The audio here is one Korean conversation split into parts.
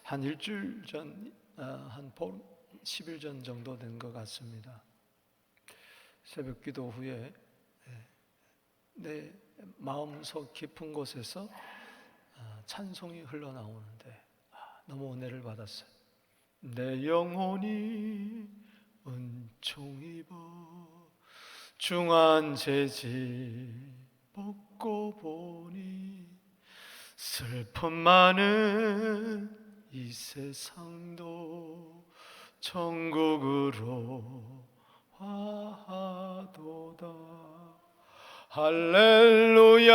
한 일주일 전, 한 10일 전 정도 된 것 같습니다. 새벽 기도 후에 내 마음속 깊은 곳에서 찬송이 흘러나오는데 너무 은혜를 받았어요. 내 영혼이 은총 입어 중한 재질 벗고 보니 슬픔 많은 이 세상도 천국으로 화하도다. 할렐루야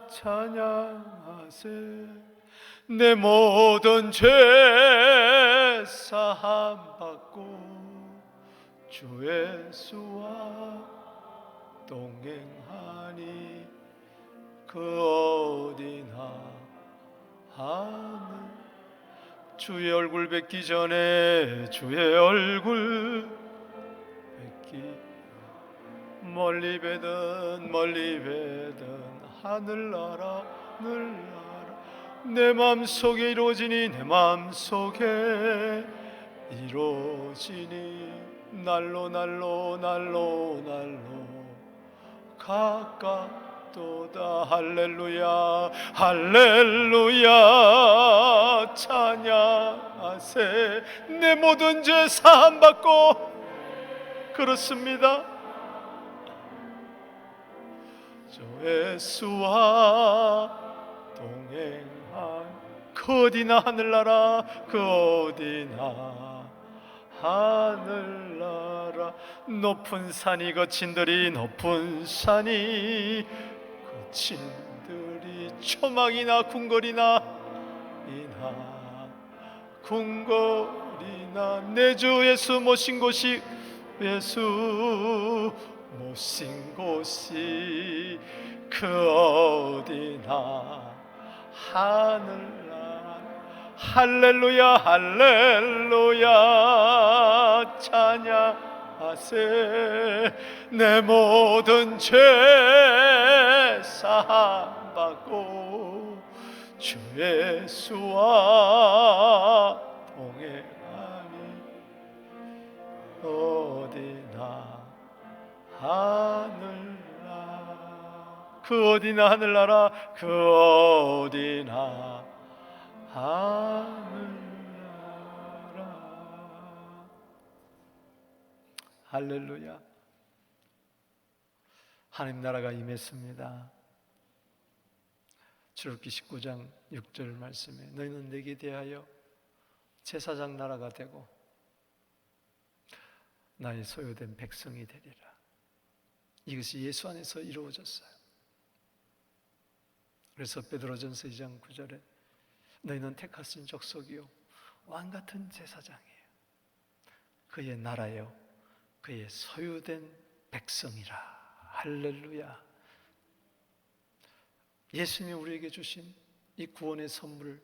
찬양하세. 내 모든 죄 사함 받고 주 예수와 동행하니 그 어디나 하늘. 주의 얼굴 뵙기 전에 주의 얼굴 뵙기, 멀리 뵈든 하늘나라 내 맘속에 이루어지니 내 맘속에 이루어지니 날로 가깝도다. 할렐루야 할렐루야 찬양하세. 내 모든 죄 사함 받고 그렇습니다. 주 예수와 동행한 그 어디나 하늘나라 그 어디나 하늘나라. 높은 산이 거친들이 높은 산이 거친들이 초막이나 궁궐이나 내 주 예수 모신 곳이 그 어디나 하늘나라. 할렐루야 할렐루야 찬양하세. 내 모든 죄 사함 받고 주 예수와 동행하니 어디나 하늘나라 그 어디나 하늘나라 그 어디나 하늘나라. 할렐루야. 하나님 나라가 임했습니다. 출애굽기 19장 6절 말씀에 너희는 내게 대하여 제사장 나라가 되고 나의 소유된 백성이 되리라. 이것이 예수 안에서 이루어졌어요. 그래서 베드로전서 2장 9절에 너희는 택하신 족속이요 왕같은 제사장이에요. 그의 나라요 그의 소유된 백성이라. 할렐루야. 예수님이 우리에게 주신 이 구원의 선물,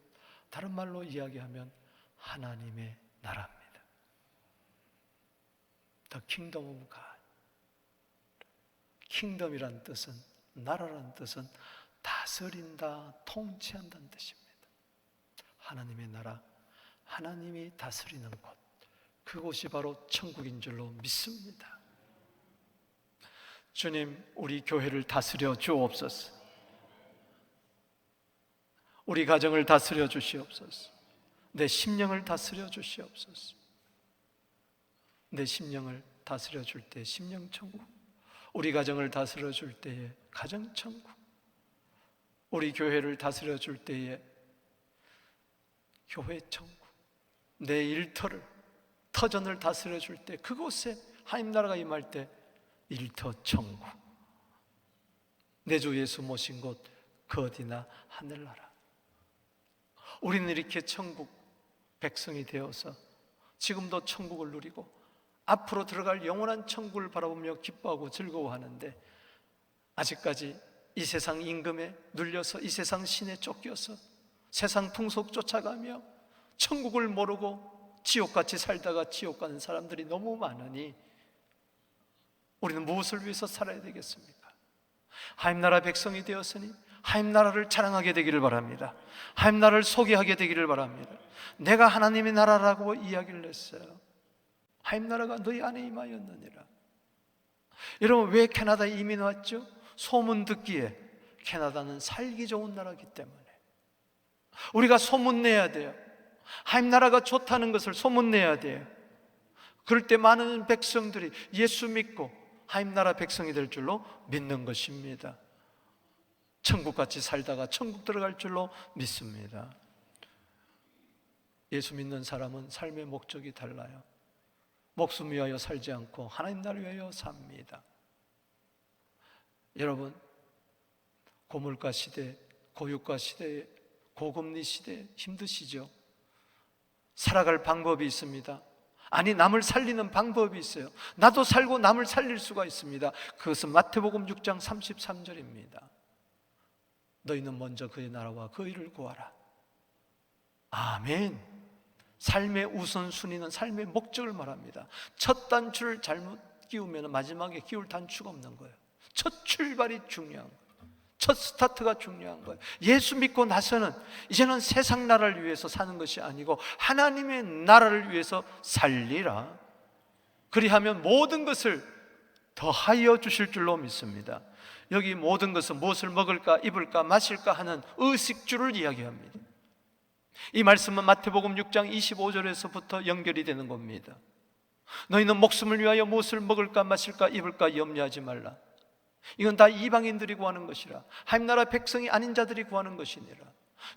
다른 말로 이야기하면 하나님의 나라입니다. The kingdom of God. 킹덤이란 뜻은, 나라란 뜻은 다스린다, 통치한다는 뜻입니다. 하나님의 나라, 하나님이 다스리는 곳, 그곳이 바로 천국인 줄로 믿습니다. 주님, 우리 교회를 다스려 주옵소서. 우리 가정을 다스려 주시옵소서. 내 심령을 다스려 주시옵소서. 내 심령을 다스려 줄 때 심령천국, 우리 가정을 다스려 줄 때에 가정천국, 우리 교회를 다스려 줄 때에 교회천국, 내 일터를, 터전을 다스려 줄 때 그곳에 하나님 나라가 임할 때 일터천국, 내 주 예수 모신 곳 그 어디나 하늘나라. 우리는 이렇게 천국 백성이 되어서 지금도 천국을 누리고 앞으로 들어갈 영원한 천국을 바라보며 기뻐하고 즐거워하는데, 아직까지 이 세상 임금에 눌려서 이 세상 신에 쫓겨서 세상 풍속 쫓아가며 천국을 모르고 지옥같이 살다가 지옥 가는 사람들이 너무 많으니 우리는 무엇을 위해서 살아야 되겠습니까? 하나님 나라 백성이 되었으니 하나님 나라를 자랑하게 되기를 바랍니다. 하나님 나라를 소개하게 되기를 바랍니다. 내가 하나님의 나라라고 이야기를 했어요. 하나님 나라가 너희 안에 임하였느니라. 여러분, 왜 캐나다에 이민 왔죠? 소문 듣기에 캐나다는 살기 좋은 나라이기 때문에. 우리가 소문내야 돼요. 하나님 나라가 좋다는 것을 소문내야 돼요. 그럴 때 많은 백성들이 예수 믿고 하나님 나라 백성이 될 줄로 믿는 것입니다. 천국같이 살다가 천국 들어갈 줄로 믿습니다. 예수 믿는 사람은 삶의 목적이 달라요. 목숨 위하여 살지 않고 하나님 나라를 위하여 삽니다. 여러분, 고물가 시대, 고유가 시대, 고금리 시대 힘드시죠? 살아갈 방법이 있습니다. 아니, 남을 살리는 방법이 있어요. 나도 살고 남을 살릴 수가 있습니다. 그것은 마태복음 6장 33절입니다. 너희는 먼저 그의 나라와 그 의를 구하라. 아멘. 삶의 우선순위는 삶의 목적을 말합니다. 첫 단추를 잘못 끼우면 마지막에 끼울 단추가 없는 거예요. 첫 출발이 중요한 거예요. 첫 스타트가 중요한 거예요. 예수 믿고 나서는 이제는 세상 나라를 위해서 사는 것이 아니고 하나님의 나라를 위해서 살리라. 그리하면 모든 것을 더하여 주실 줄로 믿습니다. 여기 모든 것은 무엇을 먹을까, 입을까, 마실까 하는 의식주를 이야기합니다. 이 말씀은 마태복음 6장 25절에서부터 연결이 되는 겁니다. 너희는 목숨을 위하여 무엇을 먹을까, 마실까, 입을까 염려하지 말라. 이건 다 이방인들이 구하는 것이라, 하나님 나라 백성이 아닌 자들이 구하는 것이니라.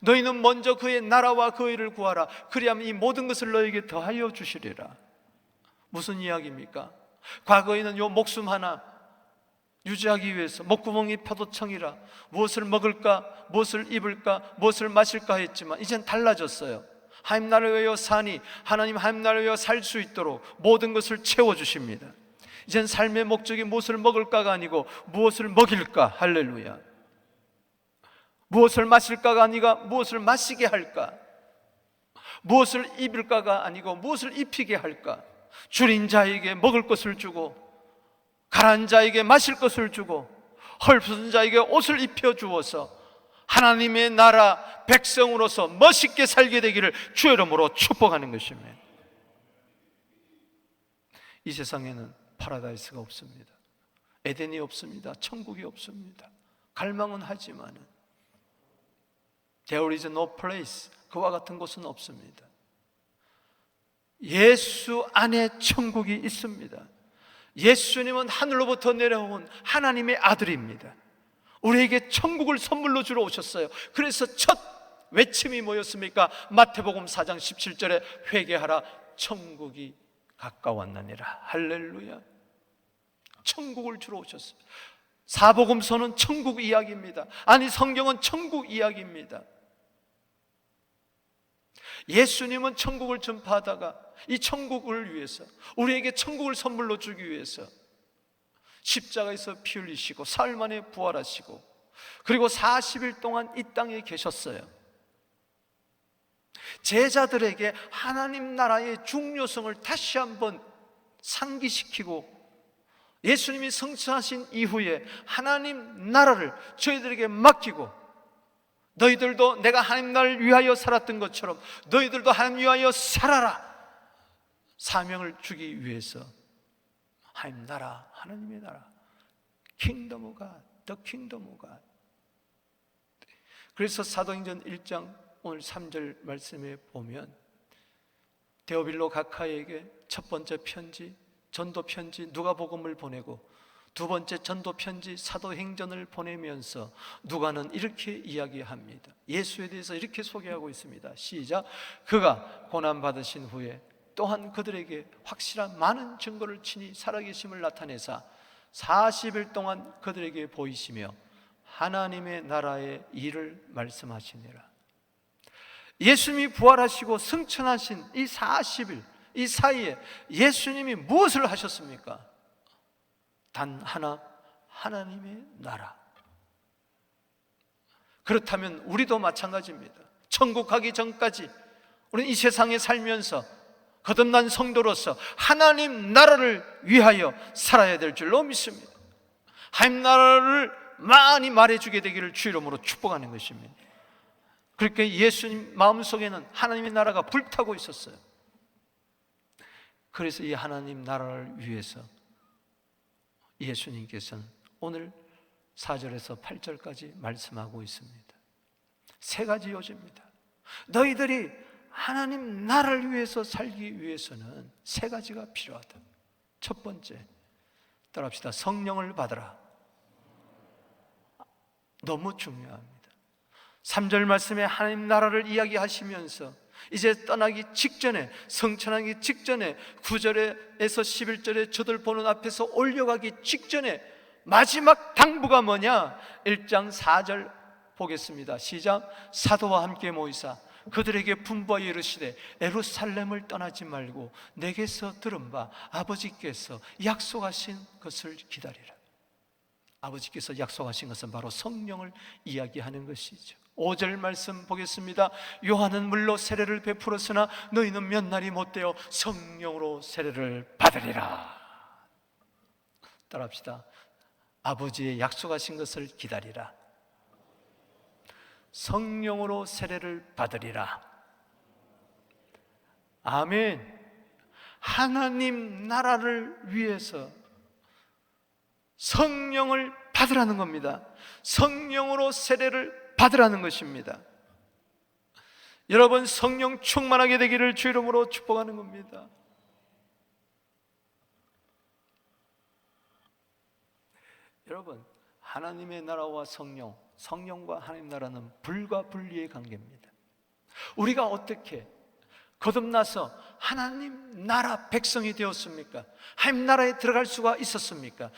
너희는 먼저 그의 나라와 그 의를 구하라. 그리하면 이 모든 것을 너에게 더하여 주시리라. 무슨 이야기입니까? 과거에는 요 목숨 하나 유지하기 위해서 목구멍이 파도청이라 무엇을 먹을까, 무엇을 입을까, 무엇을 마실까 했지만 이젠 달라졌어요. 하나님 나라를 위하여 사니 하나님 나라를 위하여 살 수 있도록 모든 것을 채워주십니다. 이젠 삶의 목적이 무엇을 먹을까가 아니고 무엇을 먹일까. 할렐루야. 무엇을 마실까가 아니라 무엇을 마시게 할까. 무엇을 입을까가 아니고 무엇을 입히게 할까. 줄인 자에게 먹을 것을 주고 가난한 자에게 마실 것을 주고 헐벗은 자에게 옷을 입혀 주어서 하나님의 나라 백성으로서 멋있게 살게 되기를 주의 이름으로 축복하는 것입니다. 이 세상에는 파라다이스가 없습니다. 에덴이 없습니다. 천국이 없습니다. 갈망은 하지만은 There is no place, 그와 같은 곳은 없습니다. 예수 안에 천국이 있습니다. 예수님은 하늘로부터 내려온 하나님의 아들입니다. 우리에게 천국을 선물로 주러 오셨어요. 그래서 첫 외침이 뭐였습니까? 마태복음 4장 17절에 회개하라, 천국이 가까웠느니라. 할렐루야. 천국을 주러 오셨어요. 사복음서는 천국 이야기입니다. 아니, 성경은 천국 이야기입니다. 예수님은 천국을 전파하다가 이 천국을 위해서, 우리에게 천국을 선물로 주기 위해서 십자가에서 피 흘리시고 사흘 만에 부활하시고 그리고 40일 동안 이 땅에 계셨어요. 제자들에게 하나님 나라의 중요성을 다시 한번 상기시키고 예수님이 성취하신 이후에 하나님 나라를 저희들에게 맡기고 너희들도 내가 하나님 나라를 위하여 살았던 것처럼 너희들도 하나님 위하여 살아라 사명을 주기 위해서 하나님 나라, 하나님의 나라, 킹덤 오브 갓, 더 킹덤 오브 갓. 그래서 사도행전 1장 오늘 3절 말씀에 보면 데오빌로 각하에게 첫 번째 편지, 전도 편지 누가복음을 보내고 두 번째 전도 편지 사도행전을 보내면서 누가는 이렇게 이야기합니다. 예수에 대해서 이렇게 소개하고 있습니다. 시작. 그가 고난받으신 후에 또한 그들에게 확실한 많은 증거를 친히 살아계심을 나타내사 40일 동안 그들에게 보이시며 하나님의 나라의 일을 말씀하시니라. 예수님이 부활하시고 승천하신 이 40일 이 사이에 예수님이 무엇을 하셨습니까? 단 하나, 하나님의 나라. 그렇다면 우리도 마찬가지입니다. 천국 가기 전까지 우리는 이 세상에 살면서 거듭난 성도로서 하나님 나라를 위하여 살아야 될 줄로 믿습니다. 하나님 나라를 많이 말해주게 되기를 주 이름으로 축복하는 것입니다. 그렇게 예수님 마음속에는 하나님의 나라가 불타고 있었어요. 그래서 이 하나님 나라를 위해서 예수님께서는 오늘 4절에서 8절까지 말씀하고 있습니다. 세 가지 요지입니다. 너희들이 하나님 나라를 위해서 살기 위해서는 세 가지가 필요하다. 첫 번째, 따라합시다. 성령을 받으라. 너무 중요합니다. 3절 말씀에 하나님 나라를 이야기하시면서 이제 떠나기 직전에, 성천하기 직전에 9절에서 11절에 저들 보는 앞에서 올려가기 직전에 마지막 당부가 뭐냐? 1장 4절 보겠습니다. 시작. 사도와 함께 모이사 그들에게 분부하여 이르시되 예루살렘을 떠나지 말고 내게서 들은 바 아버지께서 약속하신 것을 기다리라. 아버지께서 약속하신 것은 바로 성령을 이야기하는 것이죠. 5절 말씀 보겠습니다. 요한은 물로 세례를 베풀었으나 너희는 몇 날이 못되어 성령으로 세례를 받으리라. 따라합시다. 아버지의 약속하신 것을 기다리라. 성령으로 세례를 받으리라. 아멘. 하나님 나라를 위해서 성령을 받으라는 겁니다. 성령으로 세례를 받으라는 것입니다. 여러분, 성령 충만하게 되기를 주 이름으로 축복하는 겁니다. 여러분, 하나님의 나라와 성령, 성령과 하나님 나라는 불과 분리의 관계입니다. 우리가 어떻게 거듭나서 하나님 나라 백성이 되었습니까? 하나님 나라에 들어갈 수가 있었습니까?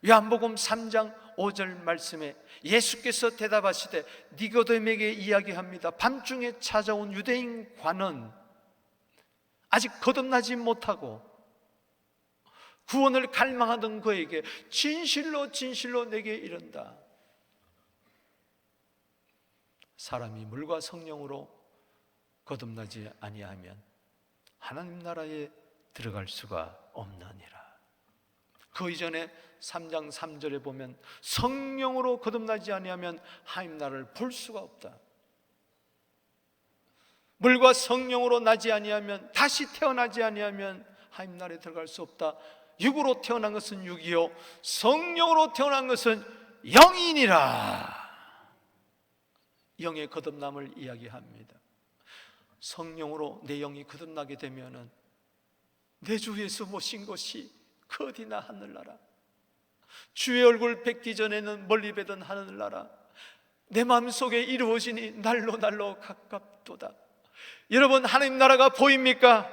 요한복음 3장 5절 말씀에 예수께서 대답하시되 니고데모에게 이야기합니다. 밤중에 찾아온 유대인관은 아직 거듭나지 못하고 구원을 갈망하던 그에게 진실로 진실로 내게 이른다. 사람이 물과 성령으로 거듭나지 아니하면 하나님 나라에 들어갈 수가 없느니라. 그 이전에 3장 3절에 보면 성령으로 거듭나지 아니하면 하나님 나라를 볼 수가 없다. 물과 성령으로 나지 아니하면, 다시 태어나지 아니하면 하나님 나라에 들어갈 수 없다. 육으로 태어난 것은 육이요 성령으로 태어난 것은 영이니라. 영의 거듭남을 이야기합니다. 성령으로 내 영이 거듭나게 되면은 내 주 예수 모신 것이 그 어디나 하늘나라, 주의 얼굴 뵙기 전에는 멀리 뵈던 하늘나라, 내 마음속에 이루어지니 날로 날로 가깝도다. 여러분, 하나님 나라가 보입니까?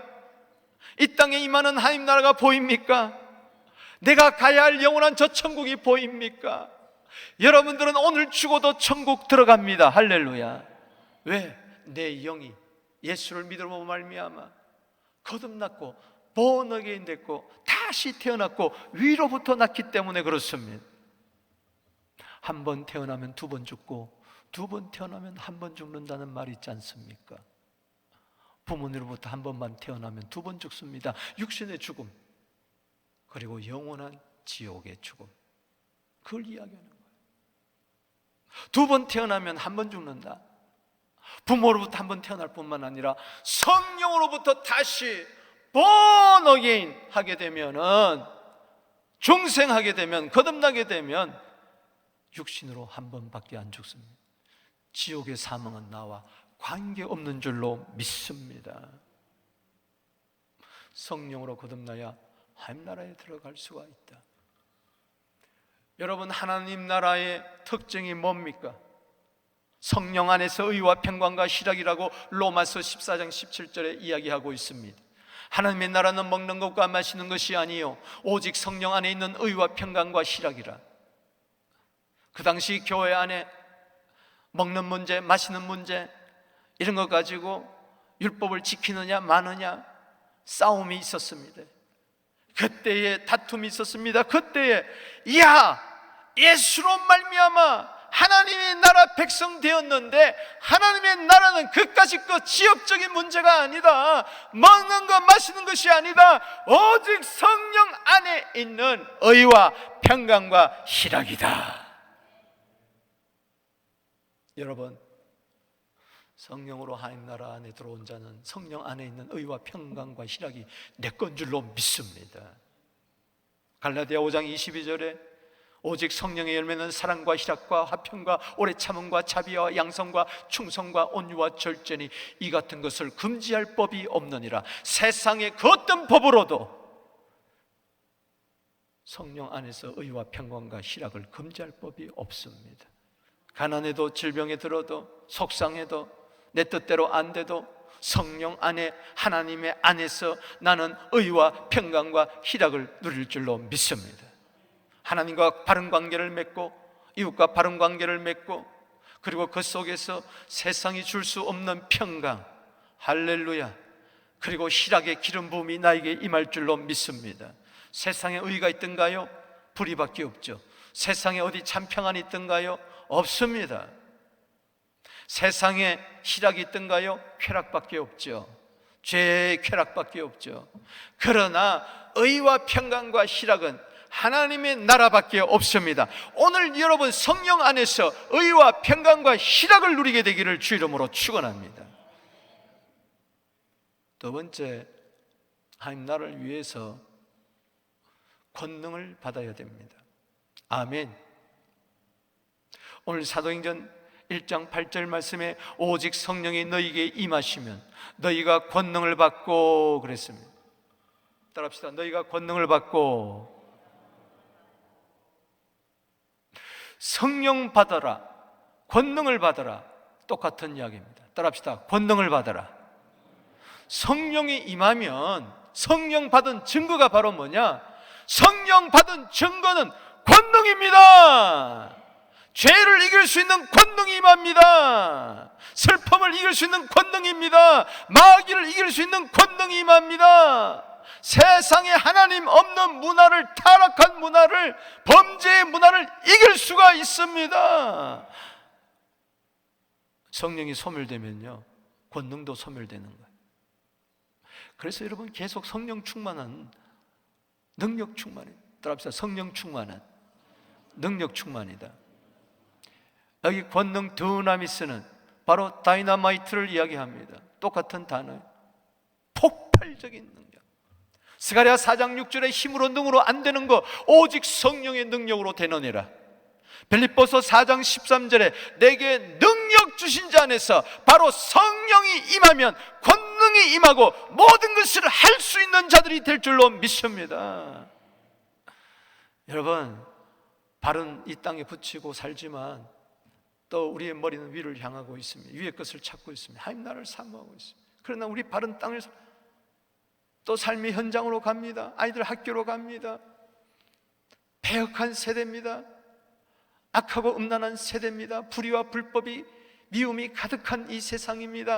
이 땅에 임하는 하나님 나라가 보입니까? 내가 가야 할 영원한 저 천국이 보입니까? 여러분들은 오늘 죽어도 천국 들어갑니다. 할렐루야. 왜? 내 영이 예수를 믿음으로 말미암아 거듭났고 본어게인 됐고 다시 태어났고 위로부터 났기 때문에 그렇습니다. 한 번 태어나면 두 번 죽고 두 번 태어나면 한 번 죽는다는 말이 있지 않습니까? 부모님으로부터 한 번만 태어나면 두 번 죽습니다. 육신의 죽음, 그리고 영원한 지옥의 죽음, 그걸 이야기하는 거예요. 두 번 태어나면 한 번 죽는다. 부모로부터 한 번 태어날 뿐만 아니라 성령으로부터 다시 born again 하게 되면은, 중생하게 되면, 거듭나게 되면 육신으로 한 번밖에 안 죽습니다. 지옥의 사망은 나와 관계없는 줄로 믿습니다. 성령으로 거듭나야 하나님 나라에 들어갈 수가 있다. 여러분, 하나님 나라의 특징이 뭡니까? 성령 안에서 의와 평강과 희락이라고 로마서 14장 17절에 이야기하고 있습니다. 하나님의 나라는 먹는 것과 마시는 것이 아니요 오직 성령 안에 있는 의와 평강과 희락이라. 그 당시 교회 안에 먹는 문제, 마시는 문제, 이런 것 가지고 율법을 지키느냐 마느냐 싸움이 있었습니다. 그때에 다툼이 있었습니다. 그때에 예수로 말미암아 하나님의 나라 백성 되었는데, 하나님의 나라는 그까짓 것 지역적인 문제가 아니다. 먹는 것 마시는 것이 아니다. 오직 성령 안에 있는 의와 평강과 희락이다. 여러분, 성령으로 하나님 나라 안에 들어온 자는 성령 안에 있는 의와 평강과 희락이 내 건 줄로 믿습니다. 갈라디아 5장 22절에 오직 성령의 열매는 사랑과 희락과 화평과 오래 참음과 자비와 양성과 충성과 온유와 절제니 이 같은 것을 금지할 법이 없느니라. 세상의 그 어떤 법으로도 성령 안에서 의와 평강과 희락을 금지할 법이 없습니다. 가난해도 질병에 들어도 속상해도 내 뜻대로 안 돼도 성령 안에 하나님의 안에서 나는 의와 평강과 희락을 누릴 줄로 믿습니다. 하나님과 바른 관계를 맺고 이웃과 바른 관계를 맺고 그리고 그 속에서 세상이 줄 수 없는 평강, 할렐루야, 그리고 희락의 기름 부음이 나에게 임할 줄로 믿습니다. 세상에 의가 있던가요? 불의밖에 없죠. 세상에 어디 참 평안이 있던가요? 없습니다. 세상에 희락이 있던가요? 쾌락밖에 없죠. 죄의 쾌락밖에 없죠. 그러나 의와 평강과 희락은 하나님의 나라밖에 없습니다. 오늘 여러분 성령 안에서 의와 평강과 희락을 누리게 되기를 주 이름으로 축원합니다. 두 번째, 하나님 나라를 위해서 권능을 받아야 됩니다. 아멘. 오늘 사도행전 1장 8절 말씀에 오직 성령이 너희에게 임하시면 너희가 권능을 받고 그랬습니다. 따라합시다. 너희가 권능을 받고. 성령 받아라, 권능을 받아라, 똑같은 이야기입니다. 따라합시다. 권능을 받아라. 성령이 임하면 성령 받은 증거가 바로 뭐냐? 성령 받은 증거는 권능입니다. 죄를 이길 수 있는 권능이 임합니다. 슬픔을 이길 수 있는 권능입니다. 마귀를 이길 수 있는 권능이 임합니다. 세상에 하나님 없는 문화를, 타락한 문화를, 범죄의 문화를 이길 수가 있습니다. 성령이 소멸되면요, 권능도 소멸되는 거예요. 그래서 여러분 계속 성령 충만한, 능력 충만이에요. 따라합시다. 성령 충만한, 능력 충만이다. 여기 권능 드나미스는 바로 다이너마이트를 이야기합니다. 똑같은 단어예요. 폭발적인 능력. 스가랴 4장 6절에 힘으로 능으로 안 되는 거 오직 성령의 능력으로 되느니라. 빌립보서 4장 13절에 내게 능력 주신 자 안에서 바로 성령이 임하면 권능이 임하고 모든 것을 할 수 있는 자들이 될 줄로 믿습니다. 여러분, 발은 이 땅에 붙이고 살지만 또 우리의 머리는 위를 향하고 있습니다. 위의 것을 찾고 있습니다. 하나님 나라를 사모하고 있습니다. 그러나 우리 발은 땅을 또 삶의 현장으로 갑니다. 아이들 학교로 갑니다. 패역한 세대입니다. 악하고 음란한 세대입니다. 불의와 불법이, 미움이 가득한 이 세상입니다.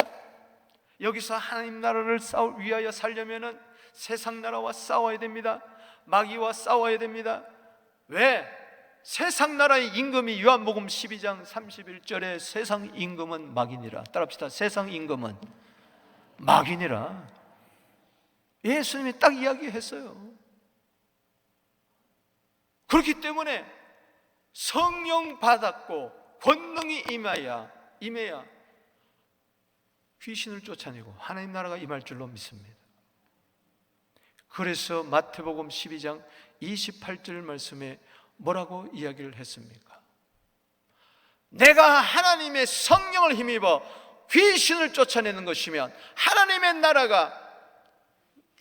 여기서 하나님 나라를 위하여 살려면 세상 나라와 싸워야 됩니다. 마귀와 싸워야 됩니다. 왜? 세상 나라의 임금이 요한복음 12장 31절에 세상 임금은 마귀니라. 따라합시다. 세상 임금은 마귀니라. 예수님이 딱 이야기했어요. 그렇기 때문에 성령 받았고 권능이 임해야 귀신을 쫓아내고 하나님 나라가 임할 줄로 믿습니다. 그래서 마태복음 12장 28절 말씀에 뭐라고 이야기를 했습니까? 내가 하나님의 성령을 힘입어 귀신을 쫓아내는 것이면 하나님의 나라가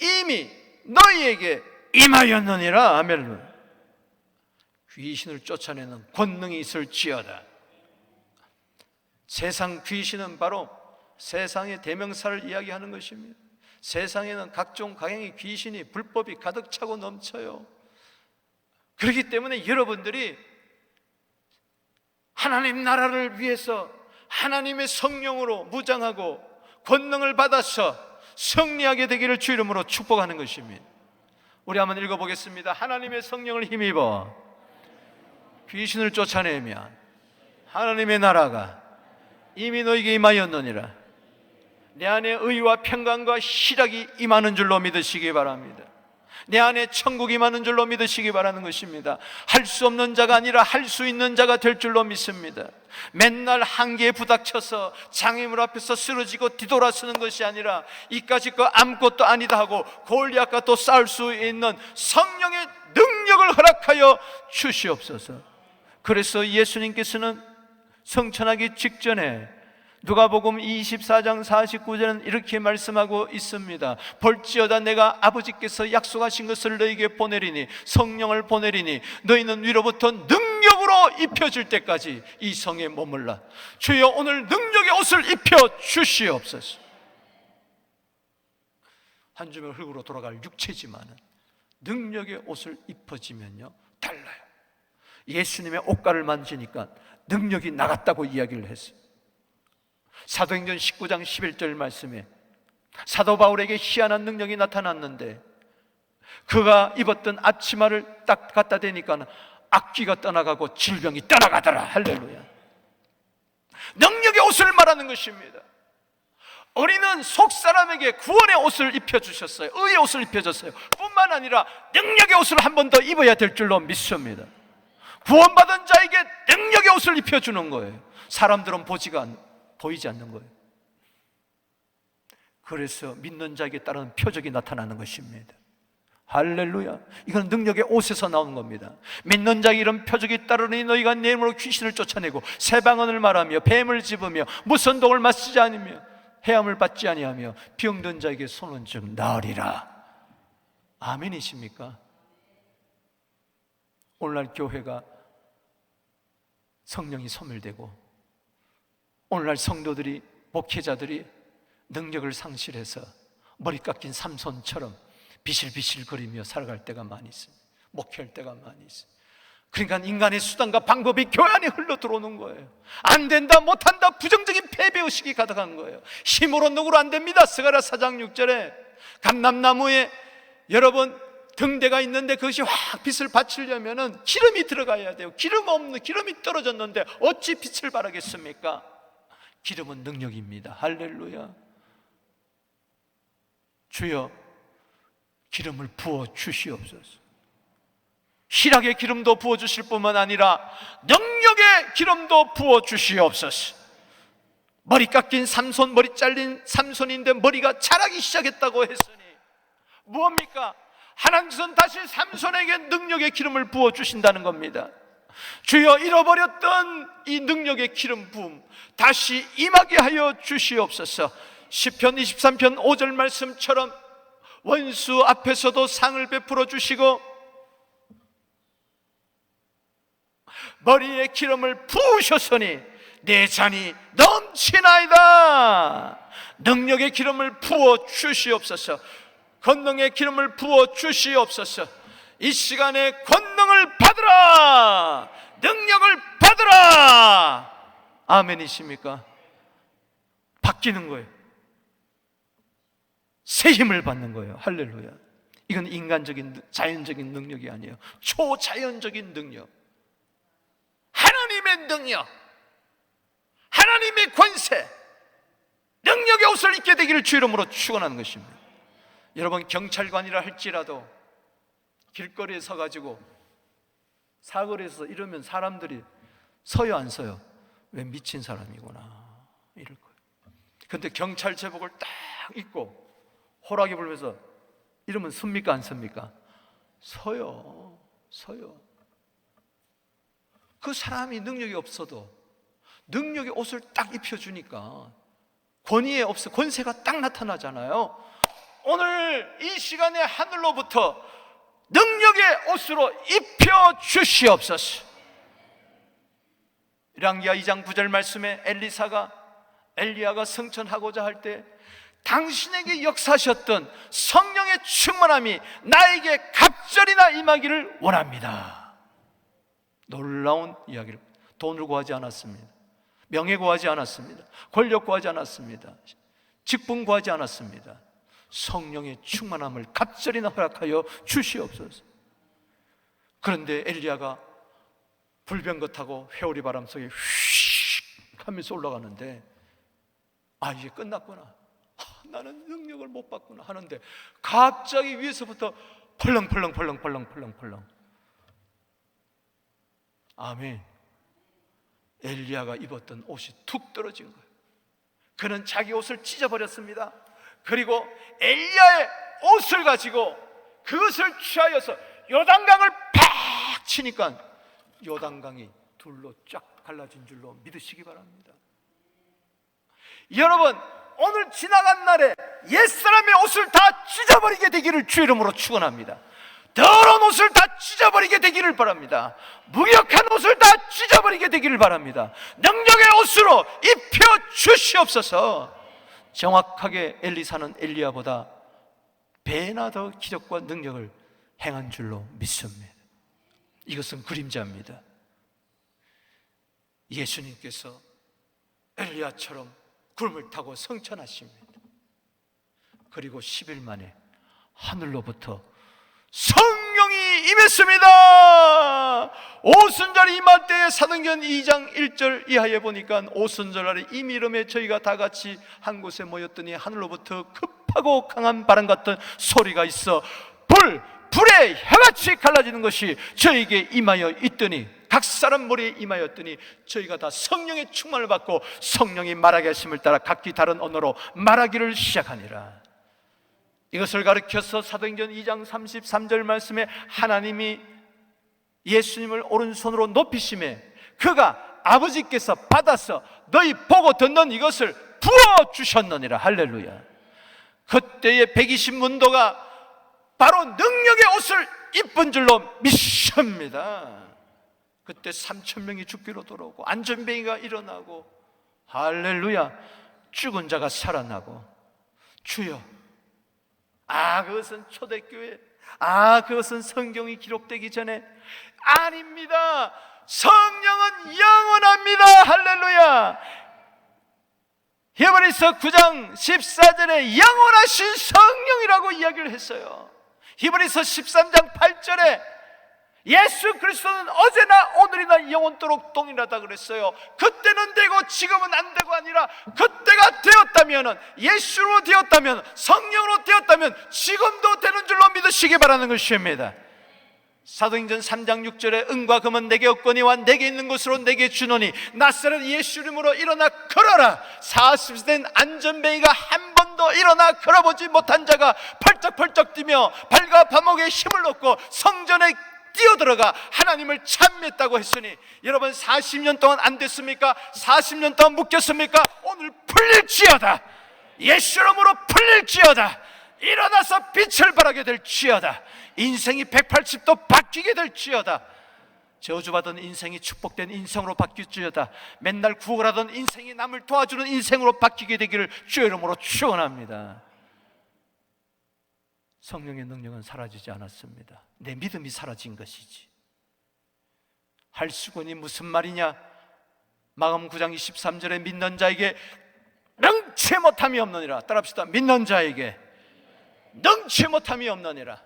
이미 너희에게 임하였느니라. 아멘. 귀신을 쫓아내는 권능이 있을지어다. 세상 귀신은 바로 세상의 대명사를 이야기하는 것입니다. 세상에는 각종 강행의 귀신이, 불법이 가득 차고 넘쳐요. 그렇기 때문에 여러분들이 하나님 나라를 위해서 하나님의 성령으로 무장하고 권능을 받아서 승리하게 되기를 주 이름으로 축복하는 것입니다. 우리 한번 읽어보겠습니다. 하나님의 성령을 힘입어 귀신을 쫓아내며 하나님의 나라가 이미 너에게 임하였느니라. 내 안에 의와 평강과 희락이 임하는 줄로 믿으시기 바랍니다. 내 안에 천국이 많은 줄로 믿으시기 바라는 것입니다. 할 수 없는 자가 아니라 할 수 있는 자가 될 줄로 믿습니다. 맨날 한계에 부닥쳐서 장애물 앞에서 쓰러지고 뒤돌아서는 것이 아니라 이까짓 거 아무것도 아니다 하고 골리앗과 또 싸울 수 있는 성령의 능력을 허락하여 주시옵소서. 그래서 예수님께서는 성천하기 직전에 누가복음 24장 49절은 이렇게 말씀하고 있습니다. 볼지어다 내가 아버지께서 약속하신 것을 너희에게 보내리니 성령을 보내리니 너희는 위로부터 능력으로 입혀질 때까지 이 성에 머물라. 주여 오늘 능력의 옷을 입혀 주시옵소서. 한 주먹 흙으로 돌아갈 육체지만은 능력의 옷을 입혀지면요 달라요. 예수님의 옷가를 만지니까 능력이 나갔다고 이야기를 했어요. 사도행전 19장 11절 말씀에 사도 바울에게 희한한 능력이 나타났는데 그가 입었던 앞치마를 딱 갖다 대니까 악귀가 떠나가고 질병이 떠나가더라. 할렐루야. 능력의 옷을 말하는 것입니다. 우리는 속사람에게 구원의 옷을 입혀주셨어요. 의의 옷을 입혀줬어요. 뿐만 아니라 능력의 옷을 한 번 더 입어야 될 줄로 믿습니다. 구원받은 자에게 능력의 옷을 입혀주는 거예요. 사람들은 보이지 않는 거예요. 그래서 믿는 자에게 따르는 표적이 나타나는 것입니다. 할렐루야. 이건 능력의 옷에서 나오는 겁니다. 믿는 자에게 이런 표적이 따르니 너희가 내 이름으로 귀신을 쫓아내고 새 방언을 말하며 뱀을 집으며 무슨 독을 마시지 않으며 해함을 받지 아니하며 병든 자에게 손은 즉 나으리라. 아멘이십니까? 오늘날 교회가 성령이 소멸되고 오늘날 성도들이, 목회자들이 능력을 상실해서 머리 깎인 삼손처럼 비실비실거리며 살아갈 때가 많이 있습니다. 목회할 때가 많이 있습니다. 그러니까 인간의 수단과 방법이 교회 안에 흘러 들어오는 거예요. 안 된다, 못한다, 부정적인 패배의식이 가득한 거예요. 힘으로 누구로 안 됩니다. 스가랴 4장 6절에 감람나무에 여러분 등대가 있는데 그것이 확 빛을 받치려면 기름이 들어가야 돼요. 기름이 떨어졌는데 어찌 빛을 발하겠습니까? 기름은 능력입니다. 할렐루야. 주여 기름을 부어 주시옵소서. 희락의 기름도 부어 주실 뿐만 아니라 능력의 기름도 부어 주시옵소서. 머리 깎인 삼손, 머리 잘린 삼손인데 머리가 자라기 시작했다고 했으니 무엇입니까? 하나님께서는 다시 삼손에게 능력의 기름을 부어 주신다는 겁니다. 주여 잃어버렸던 이 능력의 기름 부음 다시 임하게 하여 주시옵소서. 시편 23편 5절 말씀처럼 원수 앞에서도 상을 베풀어 주시고 머리에 기름을 부으셨으니 내 잔이 넘치나이다. 능력의 기름을 부어 주시옵소서. 권능의 기름을 부어 주시옵소서. 이 시간에 권능을 받으라, 능력을 받으라. 아멘이십니까? 바뀌는 거예요. 새 힘을 받는 거예요. 할렐루야. 이건 인간적인 자연적인 능력이 아니에요. 초자연적인 능력, 하나님의 능력, 하나님의 권세, 능력의 옷을 입게 되기를 주 이름으로 축원하는 것입니다. 여러분 경찰관이라 할지라도 길거리에 서가지고 사거리에서 이러면 사람들이 서요 안 서요? 왜 미친 사람이구나 이럴 거예요. 근데 경찰 제복을 딱 입고 호랑이 불면서 이러면 섭니까 안 섭니까? 서요. 그 사람이 능력이 없어도 능력의 옷을 딱 입혀주니까 권세가 딱 나타나잖아요. 오늘 이 시간에 하늘로부터 능력의 옷으로 입혀 주시옵소서. 열왕기하 2장 9절 말씀에 엘리야가 승천하고자 할 때 당신에게 역사하셨던 성령의 충만함이 나에게 갑절이나 임하기를 원합니다. 놀라운 이야기를, 돈을 구하지 않았습니다. 명예 구하지 않았습니다. 권력 구하지 않았습니다. 직분 구하지 않았습니다. 성령의 충만함을 갑절이나 허락하여 주시옵소서. 그런데 엘리야가 불병거 타고 회오리 바람 속에 휙 하면서 올라가는데 이제 끝났구나, 나는 능력을 못 받구나 하는데 갑자기 위에서부터 펄렁펄렁. 아멘. 엘리야가 입었던 옷이 툭 떨어진 거예요. 그는 자기 옷을 찢어버렸습니다. 그리고 엘리야의 옷을 가지고 그것을 취하여서 요단강을 팍 치니까 요단강이 둘로 쫙 갈라진 줄로 믿으시기 바랍니다. 여러분, 오늘 지나간 날에 옛사람의 옷을 다 찢어버리게 되기를 주 이름으로 축원합니다. 더러운 옷을 다 찢어버리게 되기를 바랍니다. 무력한 옷을 다 찢어버리게 되기를 바랍니다. 능력의 옷으로 입혀 주시옵소서. 정확하게 엘리사는 엘리야보다 배나 더 기적과 능력을 행한 줄로 믿습니다. 이것은 그림자입니다. 예수님께서 엘리야처럼 구름을 타고 성천하십니다. 그리고 10일 만에 하늘로부터 성령이 임했습니다. 오순절이 임할 때에 사도행전 2장 1절 이하에 보니까 오순절 날에 이 미름에 저희가 다 같이 한 곳에 모였더니 하늘로부터 급하고 강한 바람 같은 소리가 있어 불에 혀같이 갈라지는 것이 저에게 임하여 있더니 각 사람 머리에 임하였더니 저희가 다 성령의 충만을 받고 성령이 말하게 하심을 따라 각기 다른 언어로 말하기를 시작하니라. 이것을 가르쳐서 사도행전 2장 33절 말씀에 하나님이 예수님을 오른손으로 높이심에 그가 아버지께서 받아서 너희 보고 듣는 이것을 부어주셨느니라. 할렐루야. 그때의 120문도가 바로 능력의 옷을 입은 줄로 믿습니다. 그때 3,000명이 죽기로 돌아오고 안전뱅이가 일어나고 할렐루야, 죽은 자가 살아나고. 주여, 그것은 초대교회, 그것은 성경이 기록되기 전에. 아닙니다. 성령은 영원합니다. 할렐루야. 히브리서 9장 14절에 영원하신 성령이라고 이야기를 했어요. 히브리서 13장 8절에 예수 그리스도는 어제나 오늘이나 영원토록 동일하다 그랬어요. 그때는 되고 지금은 안 되고 아니라 그때가 되었다면, 예수로 되었다면, 성령으로 되었다면 지금도 되는 줄로 믿으시기 바라는 것입니다. 사도행전 3장 6절에 은과 금은 내게 없거니와 내게 있는 것으로 내게 주노니 나사렛 예수 이름으로 일어나 걸어라. 40세 된 안전뱅이가 한 번도 일어나 걸어보지 못한 자가 펄쩍펄쩍 뛰며 발과 발목에 힘을 얻고 성전에 뛰어들어가 하나님을 찬미했다고 했으니, 여러분 40년 동안 안 됐습니까? 40년 동안 묶였습니까? 오늘 풀릴지어다. 예수 이름으로 풀릴지어다. 일어나서 빛을 발하게 될지어다. 인생이 180도 바뀌게 될지어다. 저주받은 인생이 축복된 인생으로 바뀔지어다. 맨날 구걸하던 인생이 남을 도와주는 인생으로 바뀌게 되기를 주의 이름으로 축원합니다. 성령의 능력은 사라지지 않았습니다. 내 믿음이 사라진 것이지. 할수건이 무슨 말이냐? 마가복음 9장 23절에 믿는 자에게 능치 못함이 없느니라. 따라합시다. 믿는 자에게 능치 못함이 없느니라.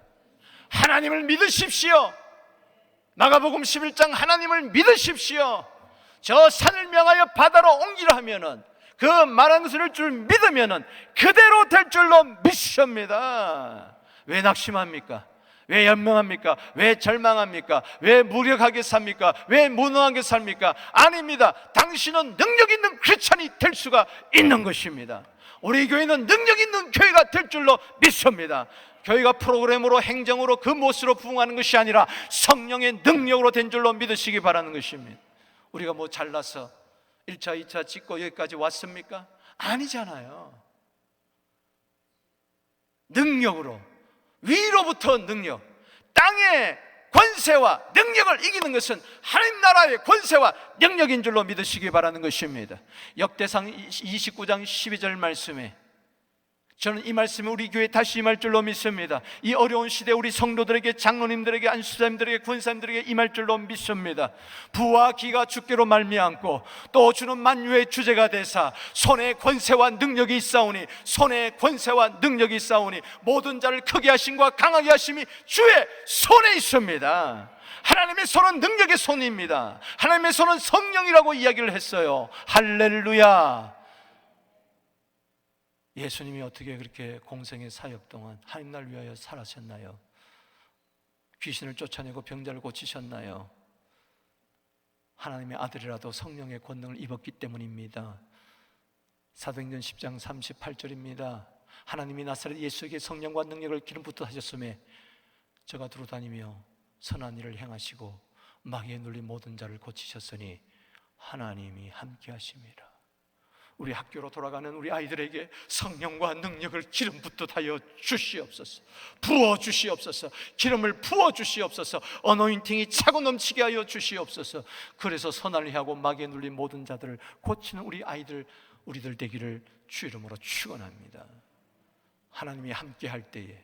하나님을 믿으십시오. 마가복음 11장 하나님을 믿으십시오. 저 산을 명하여 바다로 옮기라 하면은, 그 말한 것을 줄 믿으면은 그대로 될 줄로 믿습니다. 왜 낙심합니까? 왜 연명합니까? 왜 절망합니까? 왜 무력하게 삽니까? 왜 무능하게 삽니까? 아닙니다. 당신은 능력 있는 크리스찬이 될 수가 있는 것입니다. 우리 교회는 능력 있는 교회가 될 줄로 믿습니다. 교회가 프로그램으로, 행정으로, 그 모습으로 부흥하는 것이 아니라 성령의 능력으로 된 줄로 믿으시기 바라는 것입니다. 우리가 뭐 잘나서 1차, 2차 찍고 여기까지 왔습니까? 아니잖아요. 능력으로, 위로부터 능력, 땅의 권세와 능력을 이기는 것은 하나님 나라의 권세와 능력인 줄로 믿으시기 바라는 것입니다. 역대상 29장 12절 말씀에, 저는 이 말씀이 우리 교회에 다시 임할 줄로 믿습니다. 이 어려운 시대에 우리 성도들에게, 장로님들에게, 안수사님들에게, 군사님들에게 임할 줄로 믿습니다. 부와 기가 주께로 말미암고 또 주는 만유의 주제가 되사 손에 권세와 능력이 있사오니, 손에 권세와 능력이 있사오니 모든 자를 크게 하심과 강하게 하심이 주의 손에 있습니다. 하나님의 손은 능력의 손입니다. 하나님의 손은 성령이라고 이야기를 했어요. 할렐루야. 예수님이 어떻게 그렇게 공생의 사역 동안 하나님 나라를 위하여 살아셨나요? 귀신을 쫓아내고 병자를 고치셨나요? 하나님의 아들이라도 성령의 권능을 입었기 때문입니다. 사도행전 10장 38절입니다. 하나님이 나사렛 예수에게 성령과 능력을 기름 붓듯 하셨음에 저가 두루 다니며 선한 일을 행하시고 마귀에 눌린 모든 자를 고치셨으니 하나님이 함께 하심이라. 우리 학교로 돌아가는 우리 아이들에게 성령과 능력을 기름 붓듯 하여 주시옵소서. 부어 주시옵소서. 기름을 부어 주시옵소서. 어노인팅이 차고 넘치게 하여 주시옵소서. 그래서 선을 하고 마귀에 눌린 모든 자들을 고치는 우리 아이들, 우리들 되기를 주 이름으로 축원합니다. 하나님이 함께 할 때에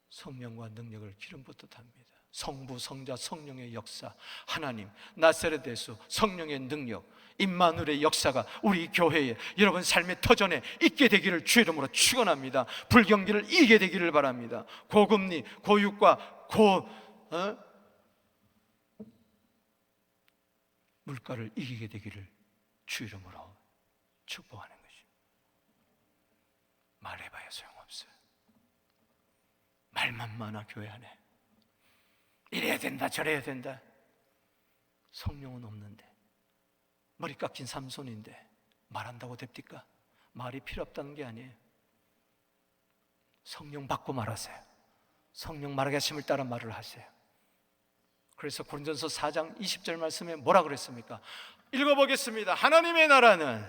성령과 능력을 기름 붓듯 합니다. 성부, 성자, 성령의 역사, 하나님, 나사렛 예수, 성령의 능력, 임마누엘의 역사가 우리 교회에, 여러분 삶의 터전에 있게 되기를 주 이름으로 축원합니다. 불경기를 이기게 되기를 바랍니다. 고금리, 고유가, 물가를 이기게 되기를 주 이름으로 축복하는 것입니다. 말해봐야 소용없어요. 말만 많아 교회 안에. 이래야 된다 저래야 된다. 성령은 없는데, 머리 깎인 삼손인데 말한다고 됩니까? 말이 필요 없다는 게 아니에요. 성령 받고 말하세요. 성령 말하게 하심을 따라 말을 하세요. 그래서 고린도전서 4장 20절 말씀에 뭐라 그랬습니까? 읽어보겠습니다. 하나님의 나라는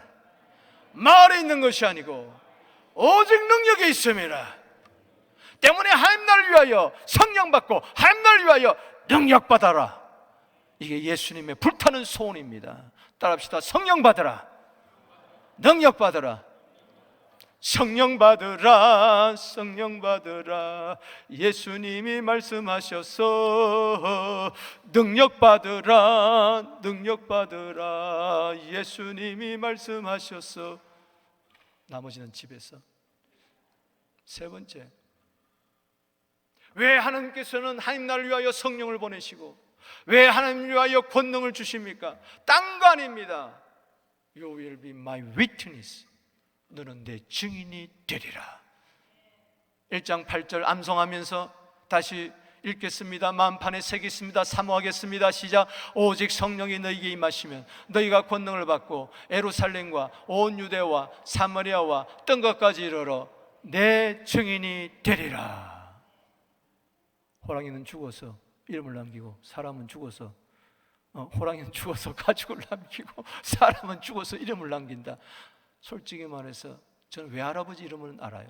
말에 있는 것이 아니고 오직 능력에 있음이라. 때문에 하나님 나라를 위하여 성령 받고 하나님 나라를 위하여 능력 받아라. 이게 예수님의 불타는 소원입니다. 따라합시다. 성령 받으라. 능력 받으라. 성령 받으라. 성령 받으라. 예수님이 말씀하셔서 능력 받으라. 능력 받으라. 예수님이 말씀하셔서. 나머지는 집에서. 세 번째, 왜 하나님께서는 하나님 나라를 위하여 성령을 보내시고 왜 하나님을 위하여 권능을 주십니까? 딴 거 아닙니다. You will be my witness. 너는 내 증인이 되리라. 1장 8절 암송하면서 다시 읽겠습니다. 마음판에 새기겠습니다. 사모하겠습니다. 시작. 오직 성령이 너희에게 임하시면 너희가 권능을 받고 예루살렘과 온 유대와 사마리아와 뜬 것까지 이르러 내 증인이 되리라. 호랑이는 죽어서 이름을 남기고 사람은 죽어서 호랑이는 죽어서 가죽을 남기고 사람은 죽어서 이름을 남긴다. 솔직히 말해서 저는 외할아버지 이름은 알아요.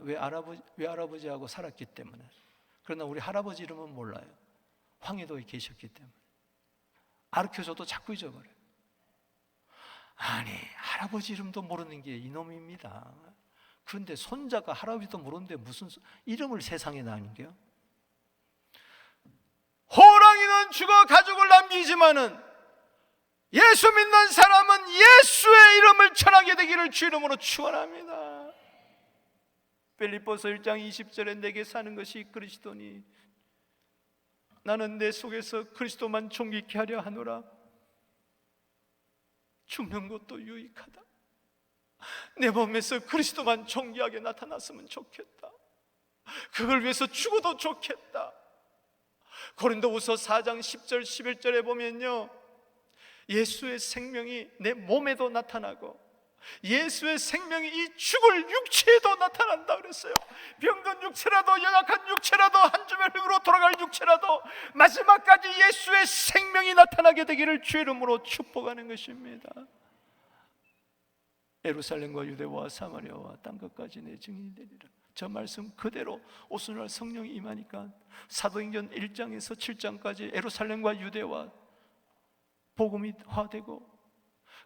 외할아버지하고 살았기 때문에. 그러나 우리 할아버지 이름은 몰라요. 황해도에 계셨기 때문에. 가르쳐줘도 자꾸 잊어버려요. 아니, 할아버지 이름도 모르는 게 이놈입니다. 그런데 손자가 할아버지도 모르는데 무슨 이름을 세상에 남겨요? 호랑이는 죽어 가죽을 남기지만은 예수 믿는 사람은 예수의 이름을 전하게 되기를 주 이름으로 축원합니다. 빌립보서 1장 20절에 내게 사는 것이 그리스도니 나는 내 속에서 그리스도만 존귀케 하려 하노라. 죽는 것도 유익하다. 내 몸에서 그리스도만 존귀하게 나타났으면 좋겠다. 그걸 위해서 죽어도 좋겠다. 고린도후서 4장 10절 11절에 보면요, 예수의 생명이 내 몸에도 나타나고 예수의 생명이 이 죽을 육체에도 나타난다 그랬어요. 병든 육체라도 연약한 육체라도 한 줌의 흙으로 돌아갈 육체라도 마지막까지 예수의 생명이 나타나게 되기를 주 이름으로 축복하는 것입니다. 예루살렘과 유대와 사마리아와 땅 끝까지 내 증인이 되리라. 저 말씀 그대로 오순절 성령이 임하니까 사도행전 1장에서 7장까지 예루살렘과 유대와 복음이 화되고,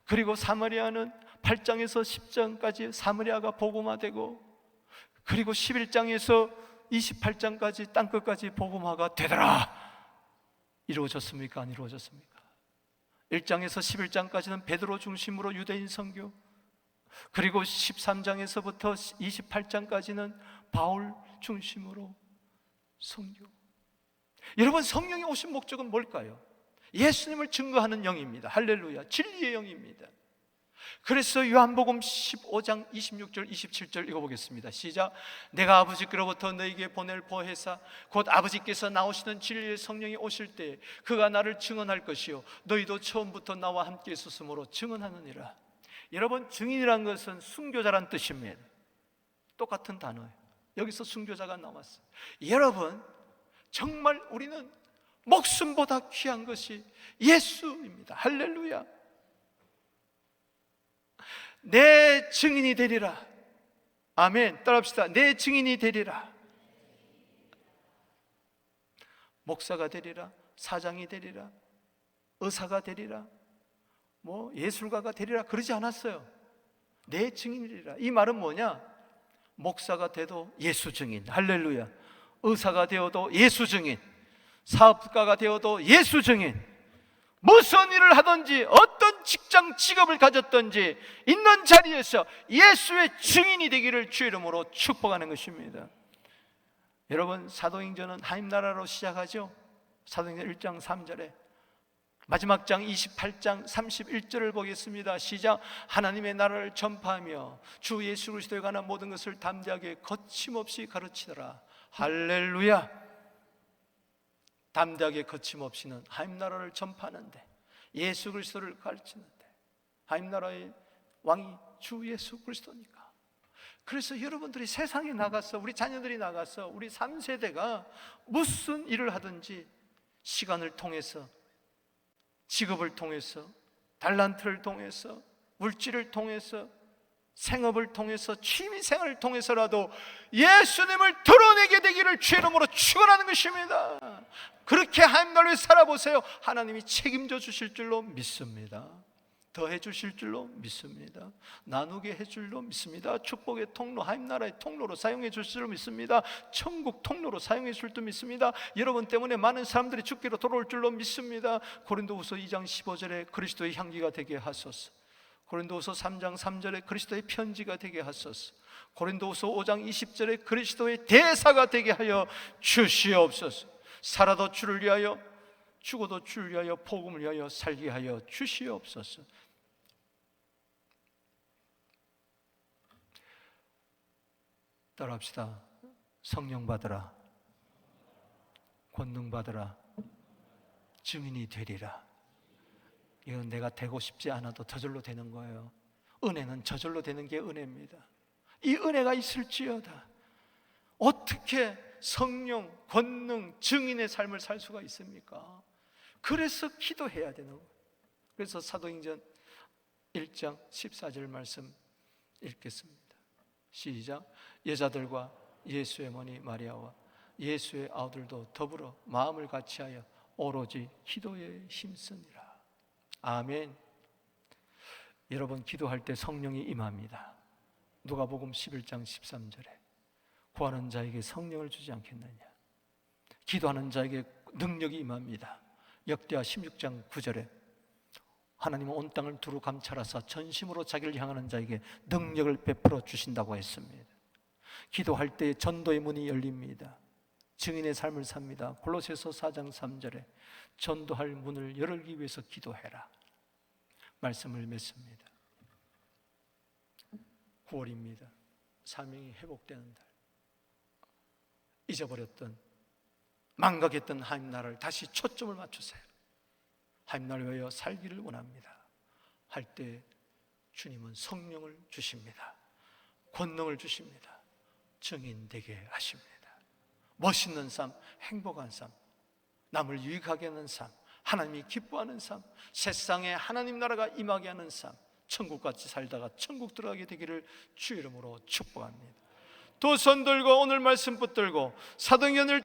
그리고 사마리아는 8장에서 10장까지 사마리아가 복음화되고, 그리고 11장에서 28장까지 땅끝까지 복음화가 되더라. 이루어졌습니까? 안 이루어졌습니까? 1장에서 11장까지는 베드로 중심으로 유대인 선교, 그리고 13장에서부터 28장까지는 바울 중심으로 선교. 여러분, 성령이 오신 목적은 뭘까요? 예수님을 증거하는 영입니다. 할렐루야. 진리의 영입니다. 그래서 요한복음 15장 26절 27절 읽어보겠습니다. 시작. 내가 아버지께로부터 너에게 보낼 보혜사 곧 아버지께서 나오시는 진리의 성령이 오실 때 그가 나를 증언할 것이요 너희도 처음부터 나와 함께 있었으므로 증언하느니라. 여러분, 증인이란 것은 순교자란 뜻입니다. 똑같은 단어예요. 여기서 순교자가 나왔어요. 여러분, 정말 우리는 목숨보다 귀한 것이 예수입니다. 할렐루야. 내 증인이 되리라. 아멘. 따라합시다. 내 증인이 되리라. 목사가 되리라, 사장이 되리라, 의사가 되리라, 뭐 예술가가 되리라 그러지 않았어요. 내 증인이리라. 이 말은 뭐냐? 목사가 돼도 예수 증인. 할렐루야. 의사가 되어도 예수 증인, 사업가가 되어도 예수 증인, 무슨 일을 하든지 어떤 직장 직업을 가졌든지 있는 자리에서 예수의 증인이 되기를 주의 이름으로 축복하는 것입니다. 여러분, 사도행전은 하나님나라로 시작하죠. 사도행전 1장 3절에 마지막 장 28장 31절을 보겠습니다. 시작. 하나님의 나라를 전파하며 주 예수 그리스도에 관한 모든 것을 담대하게 거침없이 가르치더라. 할렐루야. 담대하게 거침없이는 하나님 나라를 전파하는데, 예수 그리스도를 가르치는데, 하나님 나라의 왕이 주 예수 그리스도니까. 그래서 여러분들이 세상에 나가서, 우리 자녀들이 나가서 우리 3세대가 무슨 일을 하든지 시간을 통해서, 직업을 통해서, 달란트를 통해서, 물질을 통해서, 생업을 통해서, 취미생활을 통해서라도 예수님을 드러내게 되기를 주의 이름으로 축원하는 것입니다. 그렇게 하나님 나라를 살아보세요. 하나님이 책임져 주실 줄로 믿습니다. 더해 주실 줄로 믿습니다. 나누게 해 줄로 믿습니다. 축복의 통로, 하나님 나라의 통로로 사용해 주실 줄로 믿습니다. 천국 통로로 사용해 주실 줄로 믿습니다. 여러분 때문에 많은 사람들이 주께로 돌아올 줄로 믿습니다. 고린도후서 2장 15절에 그리스도의 향기가 되게 하소서. 고린도후서 3장 3절에 그리스도의 편지가 되게 하소서. 고린도후서 5장 20절에 그리스도의 대사가 되게 하여 주시옵소서. 살아도 주를 위하여, 죽어도 주를 위하여, 복음을 위하여 살게 하여 주시옵소서. 따라합시다. 성령 받으라, 권능 받으라, 증인이 되리라. 이건 내가 되고 싶지 않아도 저절로 되는 거예요. 은혜는 저절로 되는 게 은혜입니다. 이 은혜가 있을지어다 어떻게 성령, 권능, 증인의 삶을 살 수가 있습니까? 그래서 기도해야 되는 거예요. 그래서 사도행전 1장 14절 말씀 읽겠습니다. 시작. 여자들과 예수의 어머니 마리아와 예수의 아들도 더불어 마음을 같이하여 오로지 기도에 힘쓰니라. 아멘. 여러분, 기도할 때 성령이 임합니다. 누가복음 11장 13절에 구하는 자에게 성령을 주지 않겠느냐, 기도하는 자에게 능력이 임합니다. 역대하 16장 9절에 하나님은 온 땅을 두루 감찰하사 전심으로 자기를 향하는 자에게 능력을 베풀어 주신다고 했습니다. 기도할 때 전도의 문이 열립니다. 증인의 삶을 삽니다. 골로새서 4장 3절에 전도할 문을 열기 위해서 기도해라 말씀을 맺습니다. 9월입니다. 사명이 회복되는 달. 잊어버렸던, 망각했던 하나님 나라를 다시 초점을 맞추세요. 하나님 나라를 위하여 살기를 원합니다 할 때 주님은 성령을 주십니다. 권능을 주십니다. 증인 되게 하십니다. 멋있는 삶, 행복한 삶, 남을 유익하게 하는 삶, 하나님이 기뻐하는 삶, 세상에 하나님 나라가 임하게 하는 삶, 천국같이 살다가 천국 들어가게 되기를 주 이름으로 축복합니다. 두 손 들고 오늘 말씀 붙들고 사도행전을